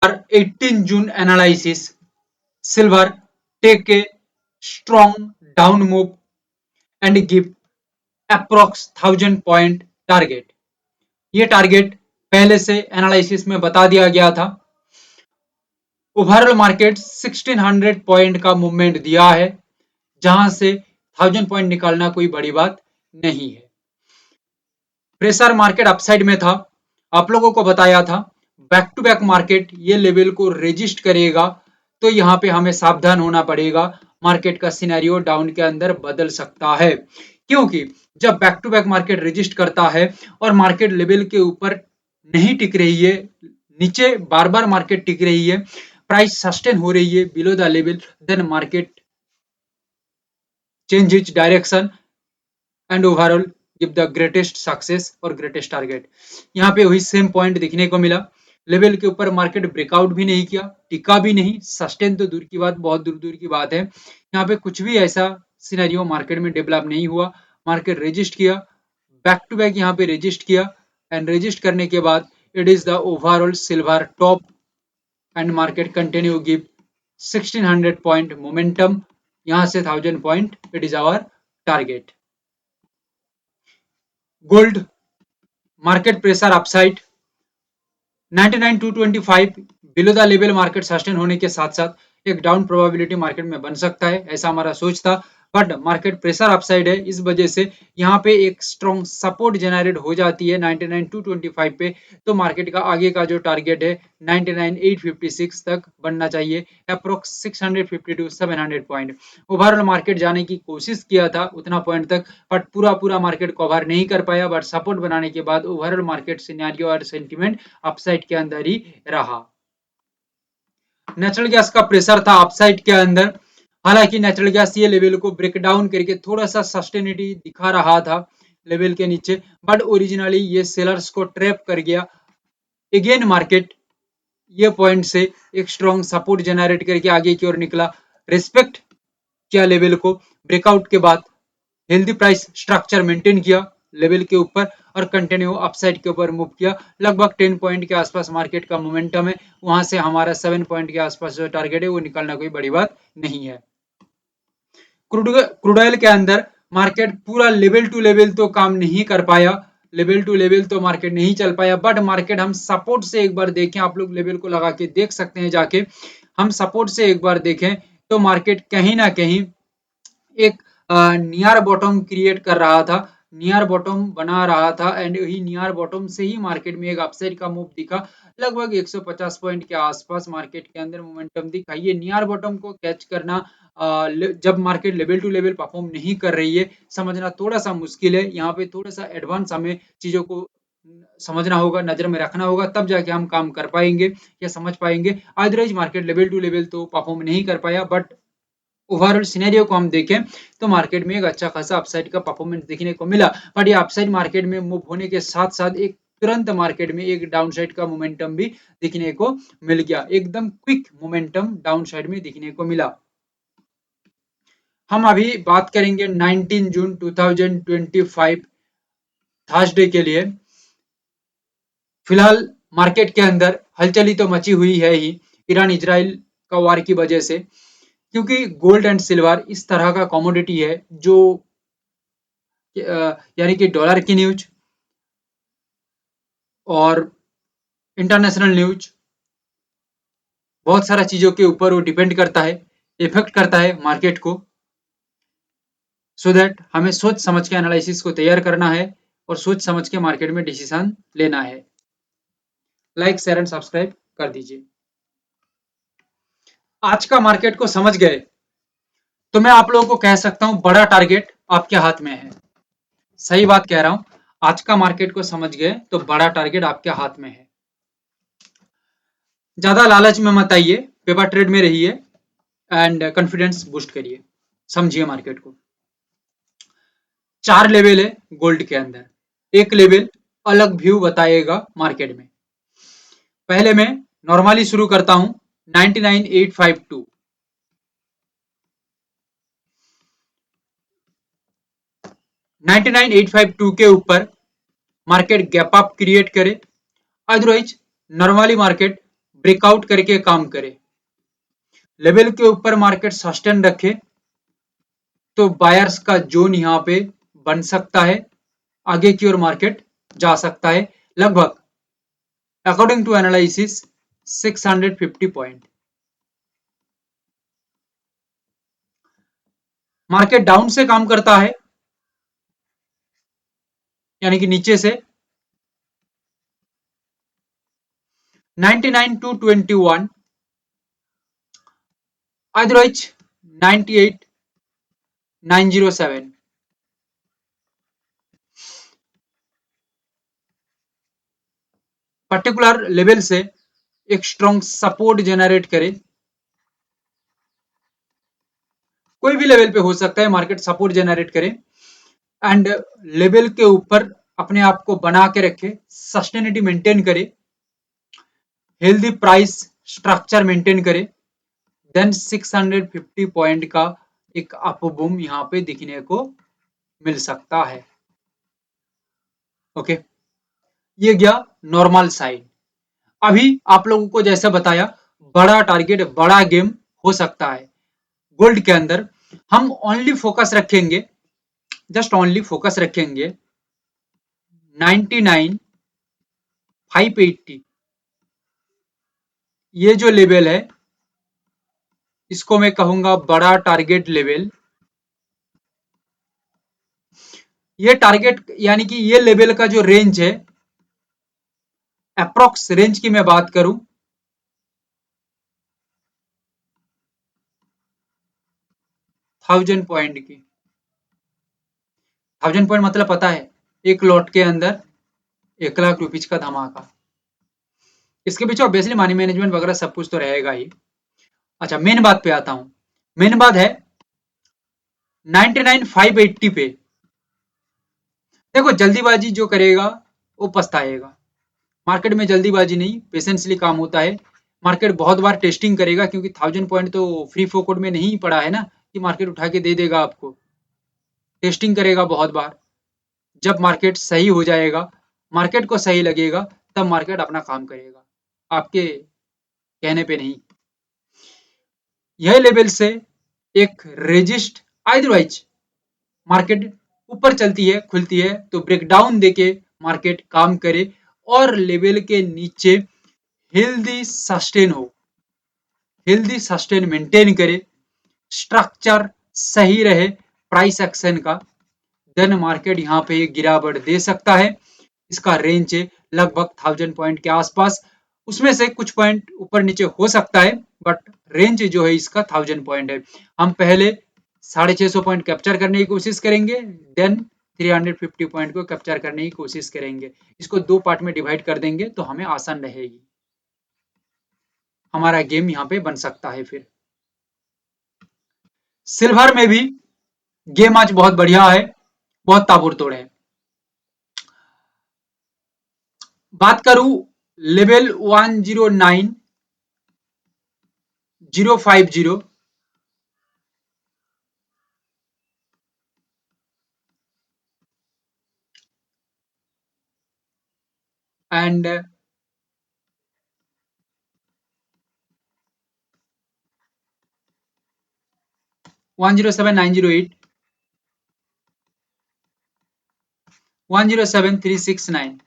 Our 18 June analysis, silver take a strong down move and give approx 1000 point target. ये target पहले से analysis में बता दिया गया था। ओवरऑल मार्केट 1600 पॉइंट का मूवमेंट दिया है, जहां से 1000 पॉइंट निकालना कोई बड़ी बात नहीं है। प्रेशर मार्केट अपसाइड में था, आप लोगों को बताया था बैक टू बैक मार्केट ये लेवल को रेजिस्ट करेगा, तो यहाँ पे हमें सावधान होना पड़ेगा, मार्केट का सिनेरियो डाउन के अंदर बदल सकता है। क्योंकि जब back to back market resist करता है और मार्केट लेवल के ऊपर नहीं टिक रही है, नीचे बार बार मार्केट टिक रही है, प्राइस सस्टेन हो रही है below the level, then market change its direction and overall give the greatest success और ग्रेटेस्ट टारगेट। यहाँ पे वही सेम पॉइंट देखने को मिला, लेवल के ऊपर मार्केट ब्रेकआउट भी नहीं किया, टिका भी नहीं, सस्टेन तो दूर की बात, बहुत दूर दूर की बात है। यहाँ पे कुछ भी ऐसा सिनेरियो मार्केट में डेवलप नहीं हुआ, मार्केट रेजिस्ट किया, बैक टू बैक यहाँ पे रेजिस्ट किया, एंड रेजिस्ट करने के बाद it is the overall silver top and market continue give 1600 point momentum, यहाँ से 1000 point it is our target. Gold market pressure upside 99,225 below the level market sustain होने के साथ साथ एक डाउन प्रोबेबिलिटी मार्केट में बन सकता है, ऐसा हमारा सोच था, बट मार्केट प्रेशर अपसाइड है, इस वजह से यहाँ पे एक स्ट्रॉन्ग सपोर्ट जनरेट हो जाती है 99,225 पे, तो मार्केट का आगे का जो टारगेट है 99,856 तक बनना चाहिए, approx 650 to 700 point. Overall market जाने की कोशिश किया था उतना पॉइंट तक, बट पूरा मार्केट कवर नहीं कर पाया, बट सपोर्ट बनाने के बाद ओवरऑल मार्केट सिनेरियो और सेंटिमेंट अपसाइड के अंदर ही रहा। नेचुरल गैस का प्रेशर था अपसाइड के अंदर, हालांकि नेचुरल गैस ये लेवल को ब्रेक डाउन करके थोड़ा सा सस्टेनिटी दिखा रहा था लेवल के नीचे, बट ओरिजिनली ये सेलर्स को ट्रैप कर गया। अगेन मार्केट ये पॉइंट से एक स्ट्रॉन्ग सपोर्ट जनरेट करके आगे की ओर निकला, रिस्पेक्ट किया लेवल को, ब्रेकआउट के बाद हेल्दी प्राइस स्ट्रक्चर मेंटेन किया लेवल के ऊपर और कंटिन्यू अपसाइड के ऊपर मूव किया, लगभग 10 पॉइंट के आसपास मार्केट का मोमेंटम है, वहां से हमारा 7 पॉइंट के आसपास जो टारगेट है वो निकलना कोई बड़ी बात नहीं है। क्रूड ऑयल के अंदर मार्केट पूरा लेवल टू लेवल तो काम नहीं कर पाया, लेवल टू लेवल तो मार्केट नहीं चल पाया, बट मार्केट हम सपोर्ट से एक बार देखें, आप लोग लेवल को लगा के देख सकते हैं जाके, हम सपोर्ट से एक बार देखें तो मार्केट कहीं ना कहीं एक नियर बॉटम क्रिएट कर रहा था, नियर बॉटम बना रहा था, एंड यही नियर बॉटम से ही मार्केट में एक अपसाइड का मूव दिखा, लगभग 150 पॉइंट के आसपास मार्केट के अंदर मोमेंटम दिखा। ये नियर बॉटम को कैच करना जब market level to level perform नहीं कर रही है, समझना थोड़ा सा मुश्किल है, यहाँ पे थोड़ा सा एडवांस हमें चीजों को समझना होगा, नजर में रखना होगा, तब जाके हम काम कर पाएंगे या समझ पाएंगे। Otherwise market level to level तो परफॉर्म नहीं कर पाया, बट ओवरऑल सिनेरियो को हम देखें तो मार्केट में एक अच्छा खासा अपसाइड का परफॉर्मेंस देखने को मिला, बट ये अपसाइड मार्केट में मूव होने के साथ साथ एक तुरंत मार्केट में एक डाउनसाइड का मोमेंटम भी दिखने को मिल गया, एकदम क्विक मोमेंटम डाउनसाइड में दिखने को मिला। हम अभी बात करेंगे 19 जून 2025 थर्सडे के लिए। फिलहाल मार्केट के अंदर हलचली तो मची हुई है ही ईरान इजराइल का वार की वजह से, क्योंकि गोल्ड एंड सिल्वर इस तरह का कमोडिटी है जो यानी कि डॉलर की न्यूज और इंटरनेशनल न्यूज, बहुत सारा चीजों के ऊपर वो डिपेंड करता है, इफेक्ट करता है मार्केट को, सो दैट हमें सोच समझ के एनालिसिस को तैयार करना है और सोच समझ के मार्केट में डिसीजन लेना है। लाइक शेयर एंड सब्सक्राइब कर दीजिए। आज का मार्केट को समझ गए तो मैं आप लोगों को कह सकता हूं बड़ा टारगेट आपके हाथ में है, सही बात कह रहा हूं, आज का मार्केट को समझ गए तो बड़ा टारगेट आपके हाथ में है। ज्यादा लालच में मत आइए, पेपर ट्रेड में रहिए एंड कॉन्फिडेंस बूस्ट करिए, समझिए मार्केट को। 4 लेवल है गोल्ड के अंदर, एक लेवल अलग व्यू बताएगा मार्केट में। पहले मैं नॉर्मली शुरू करता हूं 99,852, 99,852 के ऊपर मार्केट गैप अप क्रिएट करे, अदरवाइज नॉर्मली मार्केट ब्रेकआउट करके काम करे, लेवल के ऊपर मार्केट सस्टेन रखे तो बायर्स का जोन यहाँ पे बन सकता है, आगे की ओर मार्केट जा सकता है लगभग according to analysis 650 point. Market down से काम करता है यानी कि नीचे से 99 टू 21, अदरवाइज 98 907 पर्टिकुलर लेवल से एक स्ट्रॉन्ग सपोर्ट जनरेट करे, कोई भी लेवल पे हो सकता है मार्केट सपोर्ट जनरेट करे एंड लेवल के ऊपर अपने आप को बना के रखे, सस्टेनिटी मेंटेन करे, हेल्दी प्राइस स्ट्रक्चर मेंटेन करे, देन 650 पॉइंट का एक अप बूम यहाँ पे दिखने को मिल सकता है। ओके, ये गया नॉर्मल साइड। अभी आप लोगों को जैसा बताया बड़ा टारगेट बड़ा गेम हो सकता है गोल्ड के अंदर। हम ओनली फोकस रखेंगे, जस्ट ओनली फोकस रखेंगे 99 580, ये जो लेवल है इसको मैं कहूंगा बड़ा टारगेट लेवल। ये टारगेट यानी कि ये लेवल का जो रेंज है, अप्रोक्स रेंज की मैं बात करूं 1000 पॉइंट की। 1000 पॉइंट मतलब पता है, एक लॉट के अंदर 1 लाख रुपीज का धमाका। इसके पीछे ऑब्वियसली मनी मैनेजमेंट वगैरह सब कुछ तो रहेगा ही। अच्छा, मेन बात पे आता हूं। मेन बात है 99 580 पे। देखो, जल्दीबाजी जो करेगा वो पछताएगा। मार्केट में जल्दीबाजी नहीं, पेशेंसली काम होता है। मार्केट बहुत बार टेस्टिंग करेगा क्योंकि 1000 पॉइंट तो फ्री फोकट में नहीं पड़ा है ना कि मार्केट उठा के दे देगा आपको। टेस्टिंग करेगा बहुत बार। जब मार्केट सही हो जाएगा, मार्केट को सही लगेगा, तब मार्केट अपना काम करेगा, आपके कहने पे नहीं। यह लेवल से एक रेजिस्ट, अदरवाइज मार्केट ऊपर चलती है खुलती है तो ब्रेकडाउन देके मार्केट काम करे और लेवल के नीचे हेल्दी सस्टेन हो, हेल्दी सस्टेन मेंटेन करे, स्ट्रक्चर सही रहे प्राइस एक्शन का, देन मार्केट यहाँ पे गिरावट दे सकता है। इसका रेंज है लगभग 1000 पॉइंट के आसपास, उसमें से कुछ पॉइंट ऊपर नीचे हो सकता है बट रेंज जो है इसका 1000 पॉइंट है। हम पहले 650 पॉइंट कैप्चर करने की कोशिश करेंगे, देन 350 पॉइंट को कैप्चर करने की कोशिश करेंगे। इसको दो पार्ट में डिवाइड कर देंगे तो हमें आसान रहेगी, हमारा गेम यहाँ पे बन सकता है। फिर सिल्वर में भी गेम आज बहुत बढ़िया है, बहुत ताबड़तोड़ है। बात करूं लेवल 109 050 एंड 107908 107369,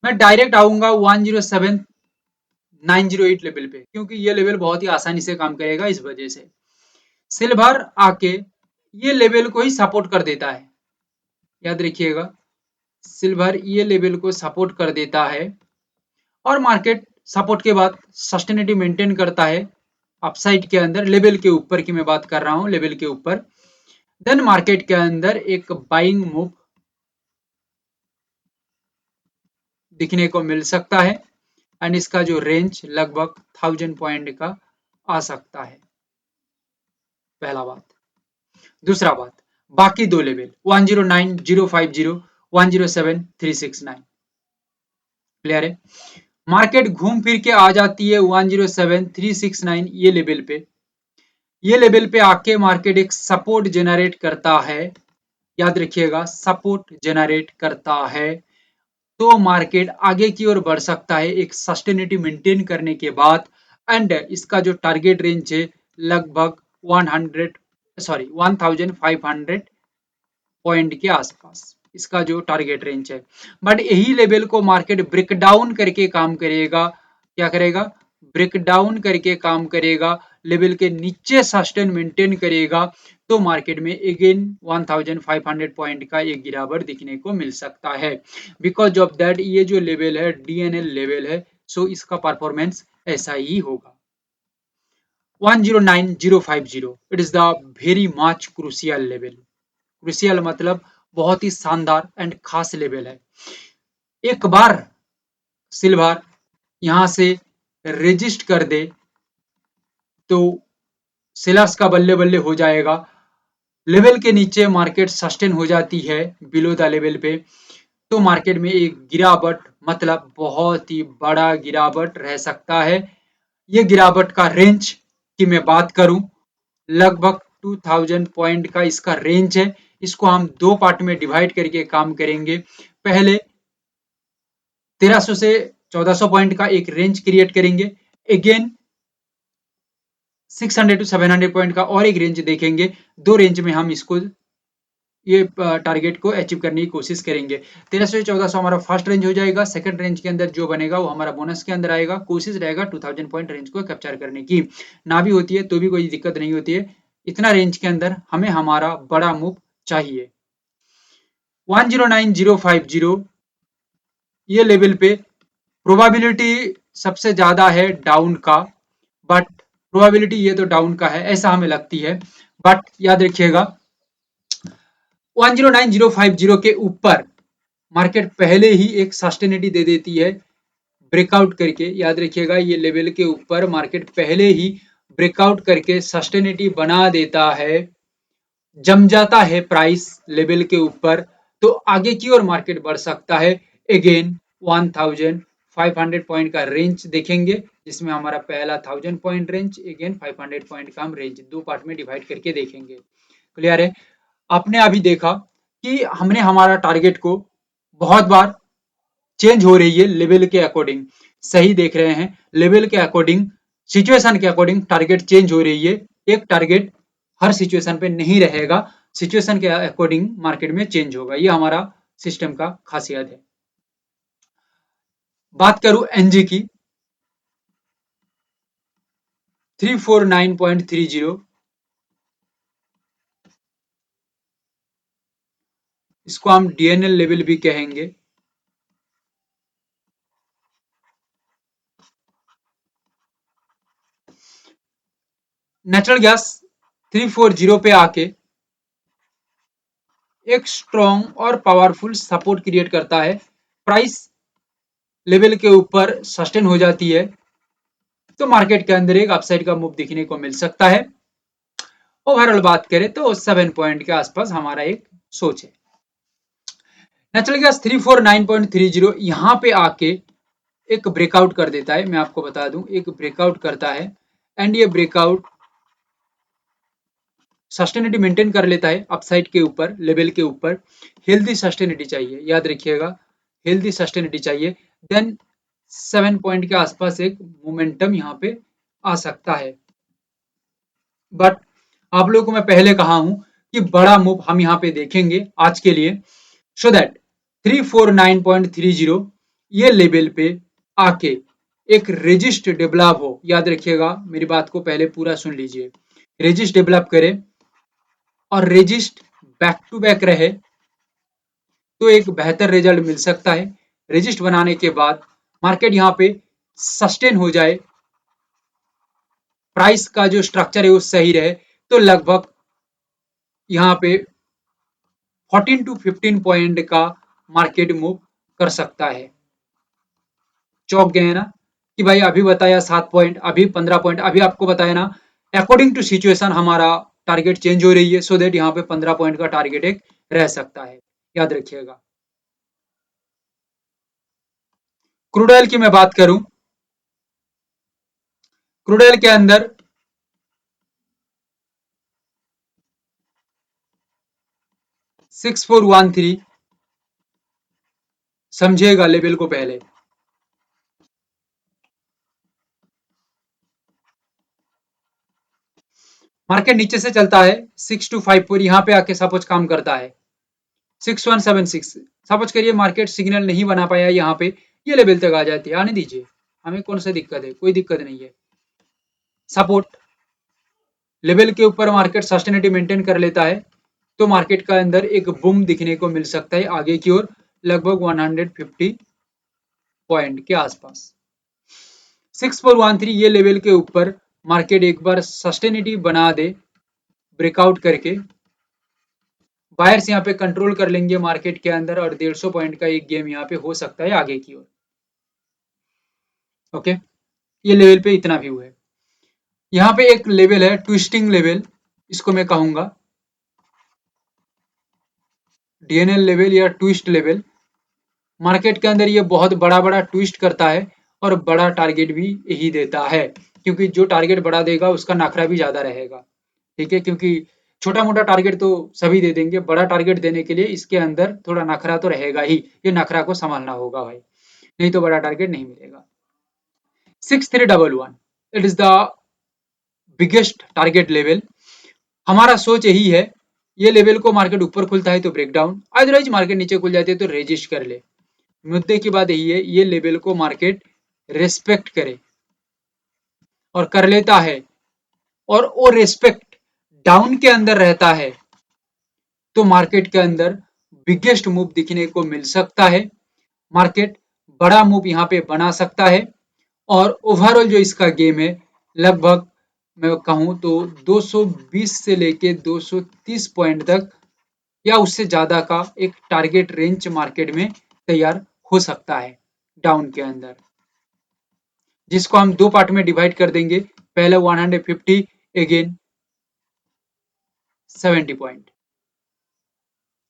मैं डायरेक्ट आऊंगा 107908 लेवल पे क्योंकि ये लेवल बहुत ही आसानी से काम करेगा। इस वजह से सिल्वर आके ये लेवल को ही सपोर्ट कर देता है, याद रखिएगा, सिल्वर ये लेवल को सपोर्ट कर देता है और मार्केट सपोर्ट के बाद सस्टेनिटी मेंटेन करता है अपसाइड के अंदर। लेवल के ऊपर की मैं बात कर रहा हूं, लेवल के ऊपर, देन मार्केट के अंदर एक बाइंग मूव दिखने को मिल सकता है एंड इसका जो रेंज लगभग 1000 पॉइंट का आ सकता है। पहला बात। दूसरा बात, बाकी दो लेवल 109 050 107 369 क्लियर है। मार्केट घूम फिर के आ जाती है 107 369 ये लेवल पे। ये लेवल पे आके मार्केट एक सपोर्ट जनरेट करता है, याद रखिएगा सपोर्ट जनरेट करता है तो मार्केट आगे की ओर बढ़ सकता है एक सस्टेनिटी मेंटेन करने के बाद। एंड इसका जो टारगेट रेंज है लगभग 1500 पॉइंट के आसपास इसका जो टारगेट रेंज है। बट यही लेवल को मार्केट ब्रेक डाउन करके काम करेगा। क्या करेगा? ब्रेक डाउन करके काम करेगा, लेवल के नीचे सस्टेन मेंटेन करेगा, तो मार्केट में अगेन 1500 पॉइंट का एक गिरावट दिखने को मिल सकता है। बिकॉज ऑफ दैट ये जो लेवल है डीएनएल लेवल है, सो इसका परफॉर्मेंस ऐसा ही होगा। 109050 it is the very much crucial level. Crucial मतलब बहुत ही शानदार एंड खास लेवल है। एक बार सिल्वर यहां से रेजिस्ट कर दे तो सेलर्स का बल्ले बल्ले हो जाएगा। लेवल के नीचे मार्केट सस्टेन हो जाती है बिलो द लेवल पे, तो मार्केट में एक गिरावट मतलब बहुत ही बड़ा गिरावट रह सकता है। ये गिरावट का रेंज की मैं बात करूं, लगभग 2000 पॉइंट का इसका रेंज है। इसको हम दो पार्ट में डिवाइड करके काम करेंगे। पहले 1300 से 1400 पॉइंट का एक रेंज क्रिएट करेंगे। अगेन 600 टू 700 पॉइंट का और एक रेंज देखेंगे। दो रेंज में हम इसको ये टारगेट को अचीव करने की कोशिश करेंगे। 1300 से 1400 हमारा फर्स्ट रेंज हो जाएगा। सेकंड रेंज के अंदर जो बनेगा वो हमारा बोनस के अंदर आएगा। कोशिश रहेगा 2000 पॉइंट रेंज को कैप्चर करने की। ना भी होती है तो भी कोई दिक्कत नहीं होती है, इतना रेंज के अंदर हमें हमारा बड़ा मूव चाहिए। 109050 ये लेवल पे प्रोबेबिलिटी सबसे ज्यादा है डाउन का, बट प्रोबेबिलिटी ये तो डाउन का है ऐसा हमें लगती है। बट याद रखिएगा 109050 के ऊपर मार्केट पहले ही एक सस्टेनिटी दे देती है ब्रेकआउट करके। याद रखिएगा ये लेवल के ऊपर मार्केट पहले ही ब्रेकआउट करके सस्टेनिटी बना देता है, जम जाता है प्राइस लेवल के ऊपर, तो आगे की ओर मार्केट बढ़ सकता है। अगेन 1500 पॉइंट का रेंज देखेंगे, जिसमें हमारा पहला 1000 पॉइंट रेंज, अगेन 500 पॉइंट का हम रेंज दो पार्ट में डिवाइड करके देखेंगे। क्लियर है? आपने अभी देखा कि हमने हमारा टारगेट को बहुत बार चेंज हो रही है लेवल के अकॉर्डिंग। सही देख रहे हैं, लेवल के अकॉर्डिंग, सिचुएशन के अकॉर्डिंग टारगेट चेंज हो रही है। एक टारगेट हर सिचुएशन पे नहीं रहेगा, सिचुएशन के अकॉर्डिंग मार्केट में चेंज होगा। ये हमारा सिस्टम का खासियत है। बात करूं एनजी की, 349.30, इसको हम डीएनएल लेवल भी कहेंगे। नेचुरल गैस 340 पे आके एक स्ट्रॉन्ग और पावरफुल सपोर्ट क्रिएट करता है, प्राइस लेवल के ऊपर सस्टेन हो जाती है, तो मार्केट के अंदर एक अपसाइड का मूव दिखने को मिल सकता है। ओवरऑल बात करें तो 7 पॉइंट के आसपास हमारा एक सोच है। नेचुरल गैस 349.30 यहाँ पे आके एक ब्रेकआउट कर देता है, मैं आपको बता दूं एक ब्रेकआउट करता है, एंड ये ब्रेकआउट सस्टेनिटी मेंटेन कर लेता है अपसाइड के ऊपर लेवल के ऊपर। हेल्दी सस्टेनिटी चाहिए, याद रखिएगा हेल्दी सस्टेनिटी चाहिए, देन 7 पॉइंट के आसपास एक मोमेंटम यहाँ पे आ सकता है। बट आप लोगों को मैं पहले कहा हूं कि बड़ा मूव हम यहाँ पे देखेंगे आज के लिए, सो दैट 349.30 ये लेवल पे आके एक रेजिस्ट डेवलप हो। याद रखिएगा मेरी बात को पहले पूरा सुन लीजिए, रेजिस्ट डेवलप करे और रेजिस्ट बैक टू बैक रहे तो एक बेहतर रिजल्ट मिल सकता है। रेजिस्ट बनाने के बाद मार्केट यहाँ पे सस्टेन हो जाए, प्राइस का जो स्ट्रक्चर है वो सही रहे, तो लगभग यहाँ पे 14 टू 15 पॉइंट का मार्केट मूव कर सकता है। चौक गए ना कि भाई अभी बताया 7 पॉइंट, अभी 15 पॉइंट, अभी आपको बताया ना अकॉर्डिंग टू सिचुएशन हमारा टारगेट चेंज हो रही है, सो दैट यहाँ पे 15 पॉइंट का टारगेट एक रह सकता है, याद रखिएगा। क्रूड ऑयल की मैं बात करूं, क्रूड ऑयल के अंदर 6413 समझिएगा लेवल को पहले। मार्केट नीचे से चलता है 6254, यहाँ पे आके सपोज काम करता है 6176। सपोज करिए मार्केट सिग्नल नहीं बना पाया यहाँ पे, ये लेवल तक आ जाती है, आने दीजिए, हमें कौन सा दिक्कत है, कोई दिक्कत नहीं है। सपोर्ट लेवल के ऊपर मार्केट सस्टेनिटी मेंटेन कर लेता है तो मार्केट का अंदर एक बूम दिखने को मिल सकता है आगे की ओर, लगभग 150 पॉइंट के आसपास। 6413 ये लेवल के ऊपर मार्केट एक बार सस्टेनिटी बना दे ब्रेकआउट करके, बायर्स यहाँ पे कंट्रोल कर लेंगे मार्केट के अंदर और 150 पॉइंट का एक गेम यहाँ पे हो सकता है आगे की ओर। ओके, ये लेवल पे इतना व्यू है। यहाँ पे एक लेवल है ट्विस्टिंग लेवल, इसको मैं कहूंगा डीएनएल लेवल या ट्विस्ट लेवल। मार्केट के अंदर ये बहुत बड़ा बड़ा ट्विस्ट करता है और बड़ा टारगेट भी यही देता है, क्योंकि जो टारगेट बड़ा देगा उसका नखरा भी ज्यादा रहेगा। ठीक है, क्योंकि छोटा मोटा टारगेट तो सभी दे देंगे, बड़ा टारगेट देने के लिए इसके अंदर थोड़ा नखरा तो रहेगा ही, ये नखरा को संभालना होगा भाई, नहीं तो बड़ा टारगेट नहीं मिलेगा। 6311 it is the biggest target level. हमारा सोच यही है, ये लेवल को मार्केट ऊपर खुलता है तो ब्रेकडाउन, अदरवाइज मार्केट नीचे खुल जाती है तो रेजिस्ट कर ले। मुद्दे की बात यही है, ये लेवल को मार्केट रेस्पेक्ट करे और कर लेता है और वो रेस्पेक्ट डाउन के अंदर रहता है तो मार्केट के अंदर बिगेस्ट मूव दिखने को मिल सकता है। मार्केट बड़ा मूव यहाँ पे बना सकता है और ओवरऑल जो इसका गेम है लगभग मैं कहूँ तो 220 से लेके 230 पॉइंट तक या उससे ज्यादा का एक टारगेट रेंज मार्केट में तैयार हो सकता है डाउन के अंदर, जिसको हम दो पार्ट में डिवाइड कर देंगे। पहले 150, अगेन 70 पॉइंट।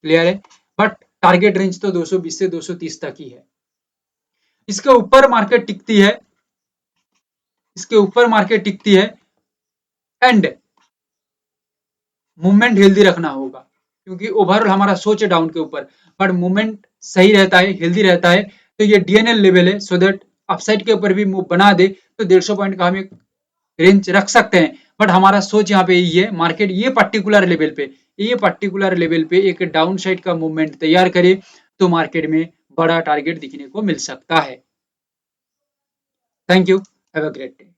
क्लियर है, बट टारगेट रेंज तो 220 से 230 तक ही है। इसके ऊपर मार्केट टिकती है, इसके ऊपर मार्केट टिकती है एंड मूवमेंट हेल्दी रखना होगा, क्योंकि ओवरऑल हमारा सोच है डाउन के ऊपर, बट मूवमेंट सही रहता है, हेल्दी रहता है तो ये डीएनएल लेवल है, सो दैट अपसाइड के ऊपर भी मूव बना दे तो 150 पॉइंट का हम एक रेंज रख सकते हैं। बट हमारा सोच यहाँ पे यही है, मार्केट ये पर्टिकुलर लेवल पे एक डाउन साइड का मूवमेंट तैयार करे तो मार्केट में बड़ा टारगेट दिखने को मिल सकता है। Thank you, have a great day.